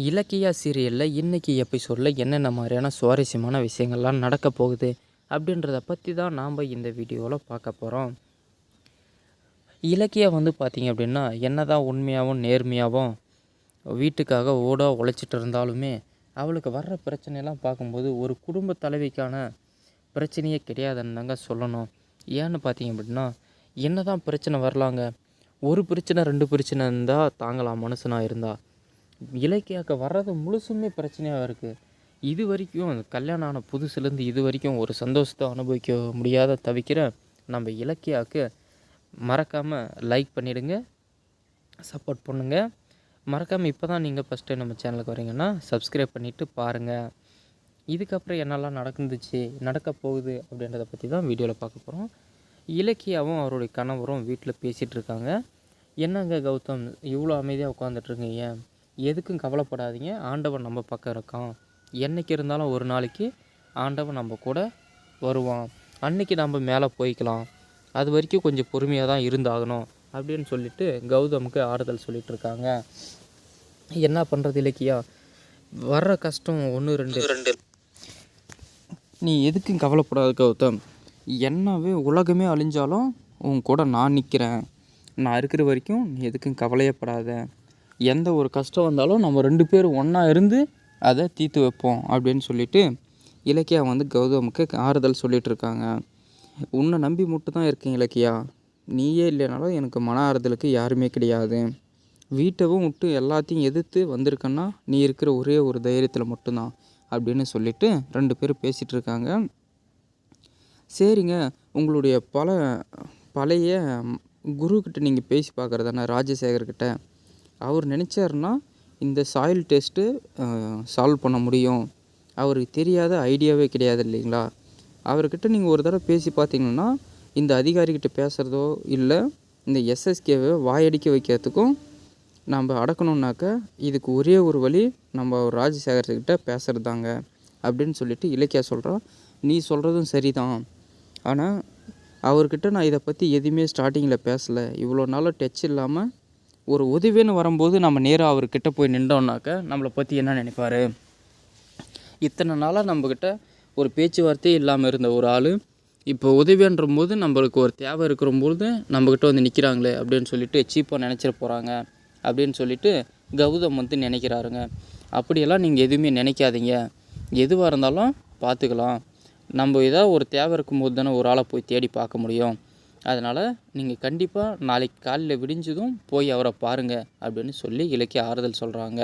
இலக்கியா சீரியலில் இன்றைக்கி எபிசோடில் என்னென்ன மாதிரியான சுவாரஸ்யமான விஷயங்கள்லாம் நடக்க போகுது அப்படின்றத பற்றி தான் நாம் இந்த வீடியோவில் பார்க்க போகிறோம். இலக்கியா பார்த்திங்க அப்படின்னா என்ன தான் உண்மையாகவும் நேர்மையாகவும் வீட்டுக்காக உழைச்சிட்டு இருந்தாலுமே அவளுக்கு வர்ற பிரச்சனையெல்லாம் பார்க்கும்போது ஒரு குடும்ப தலைவிக்கான பிரச்சனையே கிடையாதுன்னு தாங்க சொல்லணும். ஏன்னு பார்த்தீங்க அப்படின்னா என்ன தான் பிரச்சனை வரலாங்க, ஒரு பிரச்சனை 2 பிரச்சனை இருந்தால் தாங்கலாம் மனுஷனாக இருந்தால். இலக்கியாவுக்கு வர்றது முழுசுமே பிரச்சனையாக இருக்குது. இது வரைக்கும் கல்யாணம் ஆன புதுசுலேருந்து இது வரைக்கும் ஒரு சந்தோஷத்தை அனுபவிக்க முடியாத தவிக்கிற நம்ம இலக்கியாவுக்கு மறக்காமல் லைக் பண்ணிவிடுங்க, சப்போர்ட் பண்ணுங்கள். மறக்காமல் இப்போ தான் நீங்கள் ஃபஸ்ட்டு நம்ம சேனலுக்கு வரீங்கன்னா சப்ஸ்கிரைப் பண்ணிவிட்டு பாருங்கள். இதுக்கப்புறம் என்னெல்லாம் நடக்க போகுது அப்படின்றத பற்றி தான் வீடியோவில் பார்க்க போகிறோம். இலக்கியாவும் அவருடைய கணவரும் வீட்டில் பேசிகிட்டு இருக்காங்க. என்னங்க கௌதம் இவ்வளோ அமைதியாக உட்காந்துட்ருக்கீங்க, எதுக்கும் கவலைப்படாதீங்க, ஆண்டவன் நம்ம பக்கம் இருக்கான். என்றைக்கு இருந்தாலும் ஒரு நாளைக்கு ஆண்டவன் நம்ம கூட வருவான், அன்றைக்கி நம்ம மேலே போய்க்கலாம், அது வரைக்கும் கொஞ்சம் பொறுமையாக தான் இருந்தாகணும் அப்படின்னு சொல்லிட்டு கௌதமுக்கு ஆறுதல் சொல்லிகிட்ருக்காங்க. என்ன பண்ணுறது இலக்கியா, வர்ற கஷ்டம் 1 2 நீ எதுக்கும் கவலைப்படாத கௌதம், என்னவே உலகமே அழிஞ்சாலும் உன் கூட நான் நிற்கிறேன், நான் இருக்கிற வரைக்கும் நீ எதுக்கும் கவலையப்படாத, எந்த ஒரு கஷ்டம் வந்தாலும் நம்ம 2 பேரும் ஒன்றா இருந்து அதை தீர்த்து வைப்போம் அப்படின்னு சொல்லிட்டு இலக்கியா கௌதமுக்கு ஆறுதல் சொல்லிகிட்ருக்காங்க. உன்னை நம்பி மட்டும் தான் இருக்கேன் இலக்கியா, நீயே இல்லைனாலும் எனக்கு மன ஆறுதலுக்கு யாருமே கிடையாது. வீட்டவும் விட்டு எல்லாத்தையும் எதிர்த்து வந்திருக்கேன்னா நீ இருக்கிற ஒரே ஒரு தைரியத்தில் மட்டும்தான் அப்படின்னு சொல்லிட்டு 2 பேரும் பேசிகிட்டு இருக்காங்க. சரிங்க, உங்களுடைய பழைய குருக்கிட்ட நீங்கள் பேசி பார்க்குறதானே ராஜசேகர்கிட்ட, அவர் நினச்சாருன்னா இந்த சாயில் டெஸ்ட்டு சால்வ் பண்ண முடியும். அவருக்கு தெரியாத ஐடியாவே கிடையாது இல்லைங்களா. அவர்கிட்ட நீங்கள் ஒரு தடவை பேசி பார்த்தீங்கன்னா இந்த அதிகாரிக்கிட்ட பேசுகிறதோ இல்லை இந்த எஸ்எஸ்கேவை வாயடிக்க வைக்கிறதுக்கும் நம்ம அடக்கணுன்னாக்க இதுக்கு ஒரே ஒரு வழி நம்ம ராஜசேகர்கிட்ட பேசுகிறது தாங்க அப்படின்னு சொல்லிட்டு இலக்கியா சொல்கிறா. நீ சொல்கிறதும் சரிதான், ஆனால் அவர்கிட்ட நான் இதை பற்றி எதுவுமே ஸ்டார்டிங்கில் பேசலை. இவ்வளோ நாளாக டச் இல்லாமல் ஒரு உதவின்னு வரும்போது நம்ம நேராக அவர்கிட்ட போய் நின்றோம்னாக்க நம்மளை பற்றி என்ன நினைப்பார். இத்தனை நாளாக நம்மக்கிட்ட ஒரு பேச்சுவார்த்தையே இல்லாமல் இருந்த ஒரு ஆள் இப்போ உதவின்ற போது நம்மளுக்கு ஒரு தேவை இருக்கிறபோது நம்மக்கிட்ட நிற்கிறாங்களே அப்படின்னு சொல்லிட்டு சீப்பாக நினச்சிட போகிறாங்க அப்படின்னு சொல்லிட்டு கௌதம் நினைக்கிறாருங்க. அப்படியெல்லாம் நீங்கள் எதுவுமே நினைக்காதீங்க, எதுவாக இருந்தாலும் பார்த்துக்கலாம். நம்ம ஏதாவது ஒரு தேவை இருக்கும்போது தானே ஒரு ஆளை போய் தேடி பார்க்க முடியும். அதனால் நீங்கள் கண்டிப்பாக நாளைக்கு காலையில் விடிஞ்சதும் போய் அவரை பாருங்கள் அப்படின்னு சொல்லி இலக்கிய ஆறுதல் சொல்கிறாங்க.